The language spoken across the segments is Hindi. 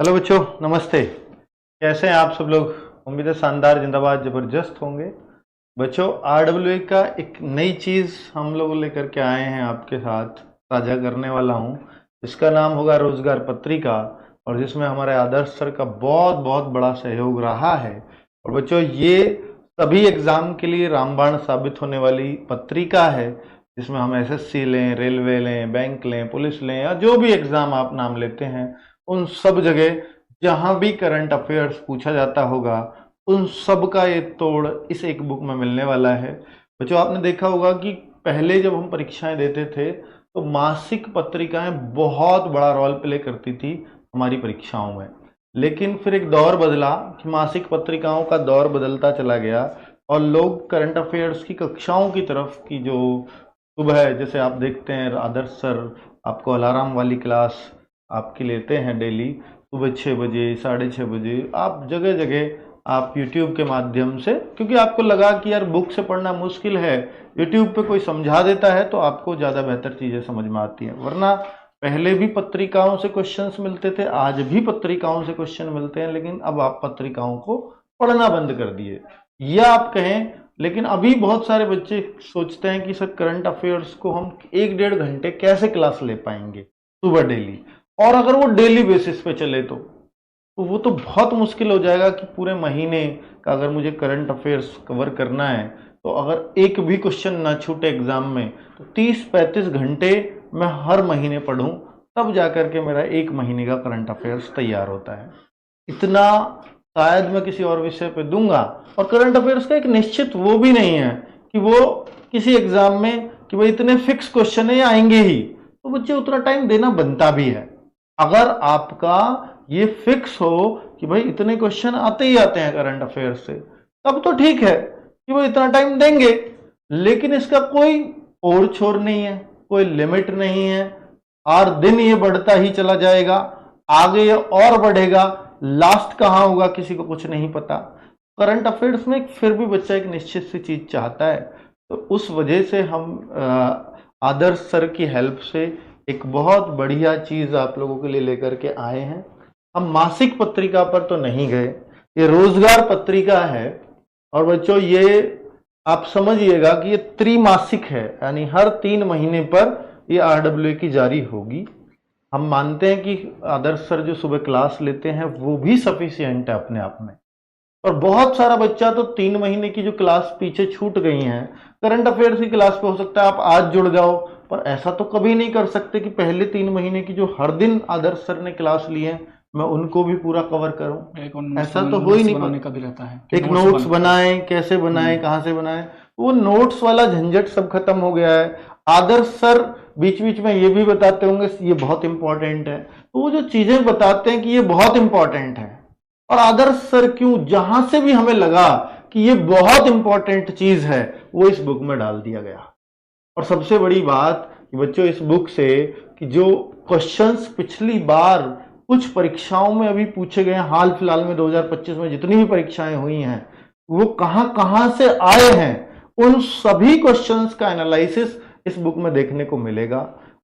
हेलो बच्चों, नमस्ते। कैसे हैं आप सब लोग? उम्मीद है शानदार, जिंदाबाद, जबरदस्त होंगे। बच्चों, आरडब्ल्यूए का एक नई चीज हम लोग लेकर के आए हैं, आपके साथ साझा करने वाला हूं। इसका नाम होगा रोजगार पत्रिका, और जिसमें हमारे आदर्श सर का बहुत बहुत बड़ा सहयोग रहा है। और बच्चों, ये सभी एग्जाम के लिए रामबाण साबित होने वाली पत्रिका है, जिसमें हम एसएससी लें, रेलवे लें, बैंक लें, पुलिस लें, या जो भी एग्जाम आप नाम लेते हैं, उन सब जगह जहां भी करंट अफेयर्स पूछा जाता होगा, उन सब का ये तोड़ इस एक बुक में मिलने वाला है। बच्चों, आपने देखा होगा कि पहले जब हम परीक्षाएं देते थे तो मासिक पत्रिकाएं बहुत बड़ा रोल प्ले करती थी हमारी परीक्षाओं में। लेकिन फिर एक दौर बदला कि मासिक पत्रिकाओं का दौर बदलता चला गया और लोग करंट अफेयर्स की कक्षाओं की तरफ की, जो सुबह जैसे आप देखते हैं आदर्श सर आपको अलार्म वाली क्लास आपकी लेते हैं डेली सुबह 6 बजे, 6:30 बजे, आप जगह जगह आप YouTube के माध्यम से, क्योंकि आपको लगा कि यार बुक से पढ़ना मुश्किल है, YouTube पे कोई समझा देता है तो आपको ज़्यादा बेहतर चीज़ें समझ में आती हैं। वरना पहले भी पत्रिकाओं से क्वेश्चंस मिलते थे, आज भी पत्रिकाओं से क्वेश्चन मिलते हैं, लेकिन अब आप पत्रिकाओं को पढ़ना बंद कर दिए, या आप कहें। लेकिन अभी बहुत सारे बच्चे सोचते हैं कि सर करंट अफेयर्स को हम 1-1.5 घंटे कैसे क्लास ले पाएंगे सुबह डेली, और अगर वो डेली बेसिस पे चले तो वो तो बहुत मुश्किल हो जाएगा कि पूरे महीने का अगर मुझे करंट अफेयर्स कवर करना है, तो अगर एक भी क्वेश्चन ना छूटे एग्जाम में, तो 30-35 घंटे मैं हर महीने पढूं, तब जाकर के मेरा एक महीने का करंट अफेयर्स तैयार होता है। इतना शायद मैं किसी और विषय पे दूंगा। और करंट अफेयर्स का एक निश्चित वो भी नहीं है कि वो किसी एग्जाम में कि भाई इतने फिक्स क्वेश्चन है या आएंगे ही, तो बच्चे उतना टाइम देना बनता भी है। अगर आपका ये फिक्स हो कि भाई इतने क्वेश्चन आते ही आते हैं करंट अफेयर से, तब तो ठीक है कि वो इतना टाइम देंगे। लेकिन इसका कोई और छोर नहीं है, कोई लिमिट नहीं है, हर दिन ये बढ़ता ही चला जाएगा, आगे ये और बढ़ेगा, लास्ट कहां होगा किसी को कुछ नहीं पता। करंट अफेयर्स में फिर भी बच्चा एक निश्चित सी चीज चाहता है, तो उस वजह से हम आदर्श सर की हेल्प से एक बहुत बढ़िया चीज आप लोगों के लिए लेकर के आए हैं। हम मासिक पत्रिका पर तो नहीं गए, ये रोजगार पत्रिका है। और बच्चों, ये आप समझिएगा कि ये त्रिमासिक है, यानी हर 3 महीने पर ये आरडब्ल्यूए की जारी होगी। हम मानते हैं कि आदर्श सर जो सुबह क्लास लेते हैं वो भी सफिशियंट है अपने आप में, और बहुत सारा बच्चा तो 3 महीने की जो क्लास पीछे छूट गई हैं करंट अफेयर्स की क्लास पे, हो सकता है आप आज जुड़ जाओ, पर ऐसा तो कभी नहीं कर सकते कि पहले 3 महीने की जो हर दिन आदर्श सर ने क्लास ली है मैं उनको भी पूरा कवर करूं। ऐसा तो हो ही नहीं। बनाने का भी रहता है, एक नोट्स बनाएं, कैसे बनाएं, कहां से बनाएं, वो नोट्स वाला झंझट सब खत्म हो गया है। आदर्श सर बीच बीच में ये भी बताते होंगे ये बहुत इंपॉर्टेंट है, तो वो जो चीजें बताते हैं कि ये बहुत इंपॉर्टेंट है, और आदर्श सर क्यों जहां से भी हमें लगा कि ये बहुत इंपॉर्टेंट चीज है वो इस बुक में डाल दिया गया। और सबसे बड़ी बात कि बच्चों, इस बुक से कि जो क्वेश्चंस पिछली बार कुछ परीक्षाओं में अभी पूछे गए हैं, हाल फिलहाल में 2025 में जितनी भी परीक्षाएं हुई हैं, वो कहां कहां से आए हैं, उन सभी क्वेश्चंस का एनालिसिस इस बुक में देखने को मिलेगा।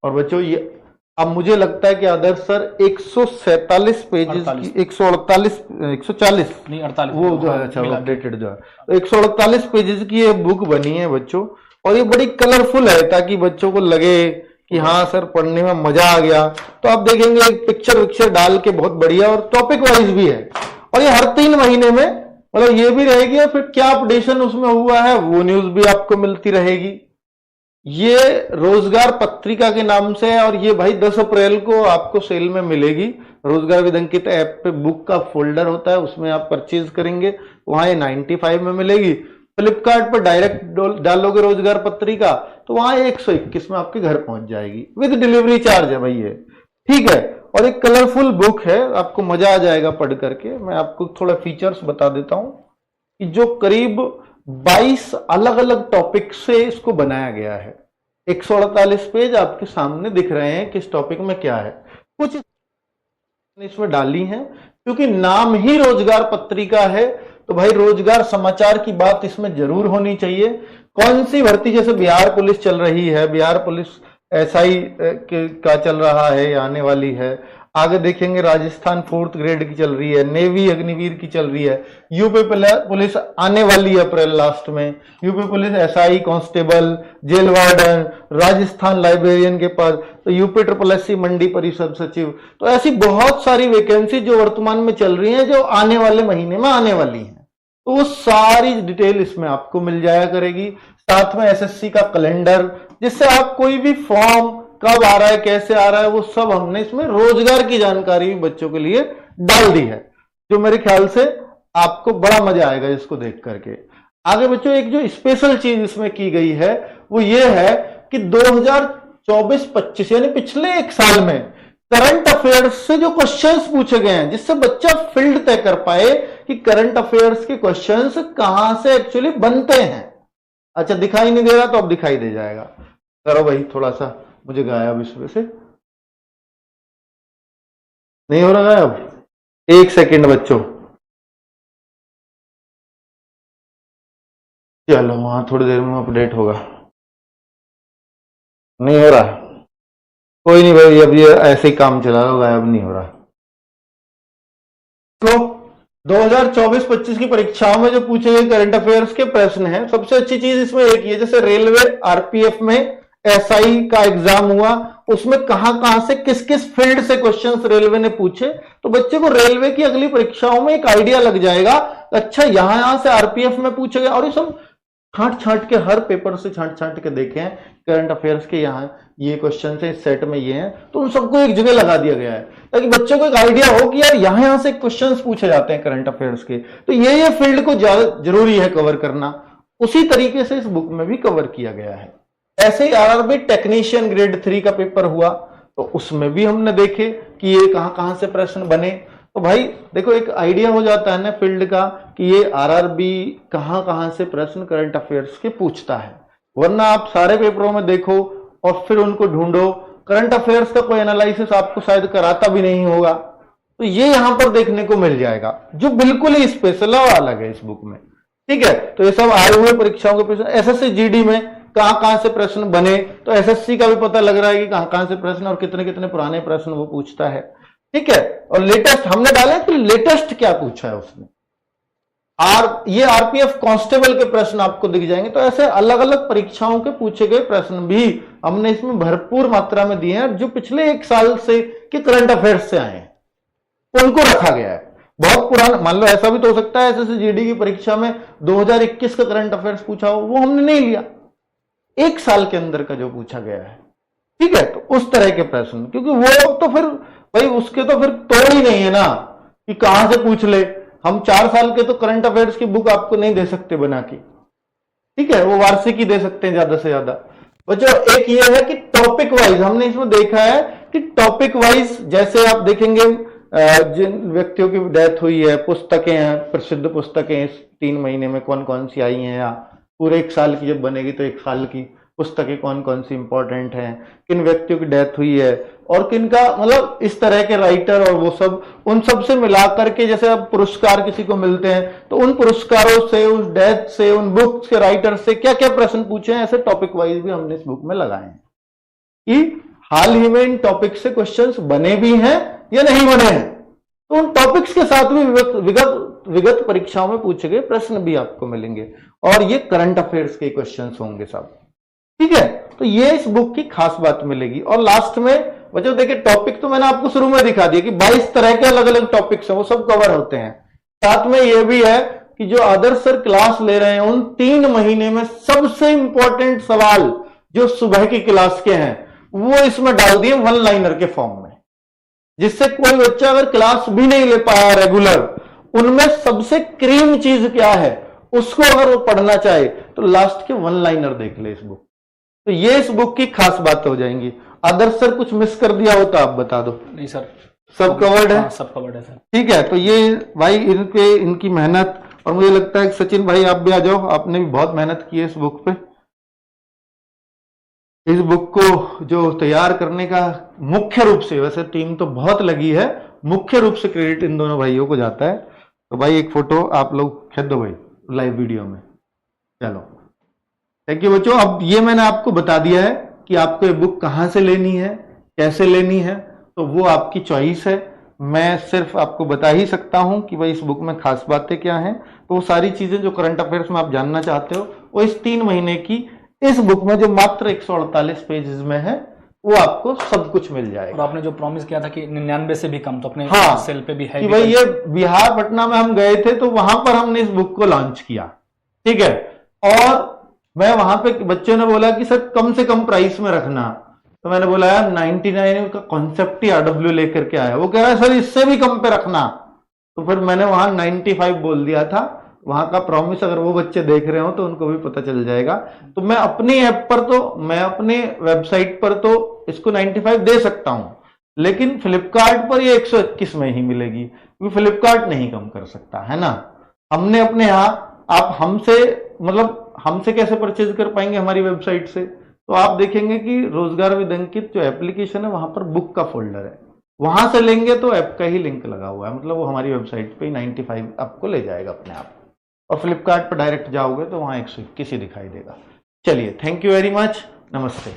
और बच्चों, ये अब मुझे लगता है कि आदर्श सर 147 पेजेस की 148 140 नहीं 48 वो जो है, अच्छा अपडेटेड जो है 148 पेजेस की ये बुक बनी है बच्चों, और ये बड़ी कलरफुल है ताकि बच्चों को लगे कि हाँ सर पढ़ने में मजा आ गया। तो आप देखेंगे एक पिक्चर विक्चर डाल के बहुत बढ़िया, और टॉपिक वाइज भी है, और ये हर 3 महीने में मतलब ये भी रहेगी, और फिर क्या अपडेशन उसमें हुआ है वो न्यूज भी आपको मिलती रहेगी। ये रोजगार पत्रिका के नाम से है, और ये भाई 10 अप्रैल को आपको सेल में मिलेगी। रोजगार विदंकित ऐप पे बुक का फोल्डर होता है, उसमें आप परचेज करेंगे, वहां ये 95 में मिलेगी। फ्लिपकार्ट पर डायरेक्ट डालोगे रोजगार पत्रिका तो वहां 121 में आपके घर पहुंच जाएगी, विद डिलीवरी चार्ज है भाई ये, ठीक है। और एक कलरफुल बुक है, आपको मजा आ जाएगा पढ़ करके। मैं आपको थोड़ा फीचर्स बता देता हूं कि जो करीब 22 अलग अलग टॉपिक से इसको बनाया गया है। 148 पेज आपके सामने दिख रहे हैं किस टॉपिक में क्या है। कुछ इसमें डाली है क्योंकि नाम ही रोजगार पत्रिका है, तो भाई रोजगार समाचार की बात इसमें जरूर होनी चाहिए। कौन सी भर्ती, जैसे बिहार पुलिस चल रही है, बिहार पुलिस एसआई का चल रहा है या आने वाली है, आगे देखेंगे राजस्थान 4th ग्रेड की चल रही है, नेवी अग्निवीर की चल रही है, यूपी पुलिस आने वाली है अप्रैल लास्ट में, UP police SI constable, jail warden, Rajasthan librarian के पद, तो यूपी SSSC मंडी परिषद सचिव। तो ऐसी बहुत सारी वैकेंसी जो वर्तमान में चल रही है, जो आने वाले महीने में आने वाली है, तो वो सारी डिटेल इसमें आपको मिल जाया करेगी। साथ में एसएससी का कैलेंडर, जिससे आप कोई भी फॉर्म कब आ रहा है, कैसे आ रहा है, वो सब हमने इसमें रोजगार की जानकारी भी बच्चों के लिए डाल दी है, जो मेरे ख्याल से आपको बड़ा मजा आएगा इसको देख करके। आगे बच्चों एक जो स्पेशल चीज इसमें की गई है वो ये है कि 2024-25 यानी पिछले एक साल में करंट अफेयर्स से जो क्वेश्चंस पूछे गए हैं, जिससे बच्चा फील्ड तय कर पाए कि करंट अफेयर्स के क्वेश्चंस कहां से एक्चुअली बनते हैं। अच्छा, दिखाई नहीं दे रहा तो अब दिखाई दे जाएगा। करो भाई, थोड़ा सा मुझे गायब इसमें से नहीं हो रहा गायब। एक सेकेंड बच्चों, चलो वहां थोड़ी देर में अपडेट होगा। नहीं हो रहा, कोई नहीं भाई, अब ये ऐसे ही काम चला रहा, गायब नहीं हो रहा। तो 2024-25 की परीक्षाओं में जो पूछे गए करंट अफेयर्स के प्रश्न हैं, सबसे अच्छी चीज इसमें एक ही है, जैसे रेलवे आरपीएफ में एसआई का एग्जाम हुआ, उसमें कहां से किस किस फील्ड से क्वेश्चंस रेलवे ने पूछे, तो बच्चे को रेलवे की अगली परीक्षाओं में एक आइडिया लग जाएगा। अच्छा, यहां से आरपीएफ में पूछे गए, और ये सब छांट के हर पेपर से छांट के देखे हैं करंट अफेयर्स के, यहाँ ये क्वेश्चन है, इस सेट में ये हैं, तो उन सबको एक जगह लगा दिया गया है ताकि बच्चों को एक आइडिया हो कि यार यहां से क्वेश्चंस पूछे जाते हैं करंट अफेयर्स के, तो ये फील्ड को जरूरी है कवर करना। उसी तरीके से इस बुक में भी कवर किया गया है। ऐसे ही आरआरबी टेक्नीशियन ग्रेड 3 का पेपर हुआ, तो उसमें भी हमने देखे कि ये कहां से प्रश्न बने। तो भाई देखो, एक आइडिया हो जाता है ना फील्ड का कि ये आरआरबी कहां से प्रश्न करंट अफेयर्स के पूछता है, वरना आप सारे पेपरों में देखो और फिर उनको ढूंढो, करंट अफेयर्स का कोई एनालिसिस आपको शायद कराता भी नहीं होगा। तो ये यहां पर देखने को मिल जाएगा, जो बिल्कुल ही स्पेशल और अलग है इस बुक में। ठीक है, तो ये सब आए हुए परीक्षाओं के प्रश्न, एसएससी जीडी में कहां से प्रश्न बने, तो एसएससी का भी पता लग रहा है कि कहां से प्रश्न और कितने कितने पुराने प्रश्न वो पूछता है। ठीक है, और लेटेस्ट हमने डाले कि लेटेस्ट क्या पूछा है उसने। ये आरपीएफ कांस्टेबल के प्रश्न आपको दिख जाएंगे। तो ऐसे अलग अलग परीक्षाओं के पूछे गए प्रश्न भी हमने इसमें भरपूर मात्रा में दिए हैं, जो पिछले एक साल से के करंट अफेयर्स से आए हैं उनको रखा गया है। बहुत पुराना, मान लो ऐसा भी तो हो सकता है एसएससी जीडी की परीक्षा में 2021 का करंट अफेयर्स पूछा हो, वो हमने नहीं लिया, एक साल के अंदर का जो पूछा गया है। ठीक है, तो उस तरह के प्रश्न, क्योंकि वो तो फिर भाई उसके तो फिर तोड़ ही नहीं है ना कि कहां से पूछ ले। हम 4 साल के तो करंट अफेयर्स की बुक आपको नहीं दे सकते बना के। ठीक है, वो वार्षिक ही दे सकते हैं ज्यादा से ज्यादा। बच्चों एक ये है कि टॉपिक वाइज हमने इसमें देखा है कि टॉपिक वाइज, जैसे आप देखेंगे जिन व्यक्तियों की डेथ हुई है, पुस्तकें हैं, प्रसिद्ध पुस्तकें इस 3 महीने में कौन कौन सी आई हैं, या पूरे 1 साल की जब बनेगी तो 1 साल की पुस्तकें कौन कौन सी इंपॉर्टेंट हैं, किन व्यक्तियों की डेथ हुई है और किन का, मतलब इस तरह के राइटर और वो सब, उन सब से मिलाकर के जैसे अब पुरस्कार किसी को मिलते हैं तो उन पुरस्कारों से, उस डेथ से, उन बुक्स के राइटर से क्या क्या प्रश्न पूछे हैं, ऐसे टॉपिक वाइज भी हमने इस बुक में लगाए हैं कि हाल ही में इन टॉपिक से क्वेश्चंस बने भी हैं या नहीं बने हैं। तो उन टॉपिक्स के साथ भी विगत परीक्षाओं में पूछे गए प्रश्न भी आपको मिलेंगे, और ये करंट अफेयर्स के क्वेश्चंस होंगे सब। ठीक है, तो ये इस बुक की खास बात मिलेगी। और लास्ट में बच्चों देखिए, टॉपिक तो मैंने आपको शुरू में दिखा दिया कि 22 तरह के अलग अलग टॉपिक्स हैं, वो सब कवर होते हैं। साथ में ये भी है कि जो आदर्श सर क्लास ले रहे हैं उन 3 महीने में सबसे इंपॉर्टेंट सवाल जो सुबह की क्लास के हैं वो इसमें डाल दिए 1 लाइनर के फॉर्म में, जिससे कोई बच्चा अगर क्लास भी नहीं ले पाया रेगुलर, उनमें सबसे क्रीम चीज क्या है उसको अगर वो पढ़ना चाहे तो लास्ट के 1 लाइनर देख ले इस बुक। तो ये इस बुक की खास बात हो जाएंगी। आदर्श सर कुछ मिस कर दिया हो तो आप बता दो। नहीं सर, सब कवर्ड है। हाँ, सब कवर्ड है सर। ठीक है, तो ये भाई इनकी मेहनत, और मुझे लगता है कि सचिन भाई आप भी आ जाओ, आपने भी बहुत मेहनत की है इस बुक पे। इस बुक को जो तैयार करने का मुख्य रूप से, वैसे टीम तो बहुत लगी है, मुख्य रूप से क्रेडिट इन दोनों भाइयों को जाता है। तो भाई एक फोटो आप लोग खींच दो भाई लाइव वीडियो में। चलो, थैंक यू बच्चों। अब ये मैंने आपको बता दिया है कि आपको ये बुक कहां से लेनी है, कैसे लेनी है, तो वो आपकी चॉइस है। मैं सिर्फ आपको बता ही सकता हूं कि भाई इस बुक में खास बातें क्या हैं। तो वो सारी चीजें जो करंट अफेयर्स में आप जानना चाहते हो वो इस 3 महीने की इस बुक में जो मात्र 148 पेजेस में है वो आपको सब कुछ मिल जाएगा। और आपने जो प्रॉमिस किया था कि 99 से भी कम, तो अपने हाँ, सेल पे भी है कि भाई ये बिहार पटना में हम गए थे तो वहां पर हमने इस बुक को लॉन्च किया, ठीक है। और मैं वहां पे बच्चों ने बोला कि सर कम से कम प्राइस में रखना, तो मैंने बोला यार 99 का कॉन्सेप्ट ही आरडब्ल्यू लेकर के आया। वो कह रहा है सर इससे भी कम पे रखना, तो फिर मैंने वहां 95 बोल दिया था। वहां का प्रॉमिस अगर वो बच्चे देख रहे हो तो उनको भी पता चल जाएगा। तो मैं अपनी ऐप पर तो, मैं अपने वेबसाइट पर तो इसको 95 दे सकता हूं, लेकिन फ्लिपकार्ट पर ये 121 में ही मिलेगी, क्योंकि फ्लिपकार्ट नहीं कम कर सकता, है ना। हमने अपने यहां, आप हमसे मतलब हमसे कैसे परचेज कर पाएंगे हमारी वेबसाइट से, तो आप देखेंगे कि रोजगार विद अंकित जो एप्लीकेशन है वहां पर बुक का फोल्डर है, वहां से लेंगे तो ऐप का ही लिंक लगा हुआ है, मतलब वो हमारी वेबसाइट पे 95 आपको ले जाएगा अपने आप। और फ्लिपकार्ट पर डायरेक्ट जाओगे तो वहां 121 ही दिखाई देगा। चलिए, थैंक यू वेरी मच, नमस्ते।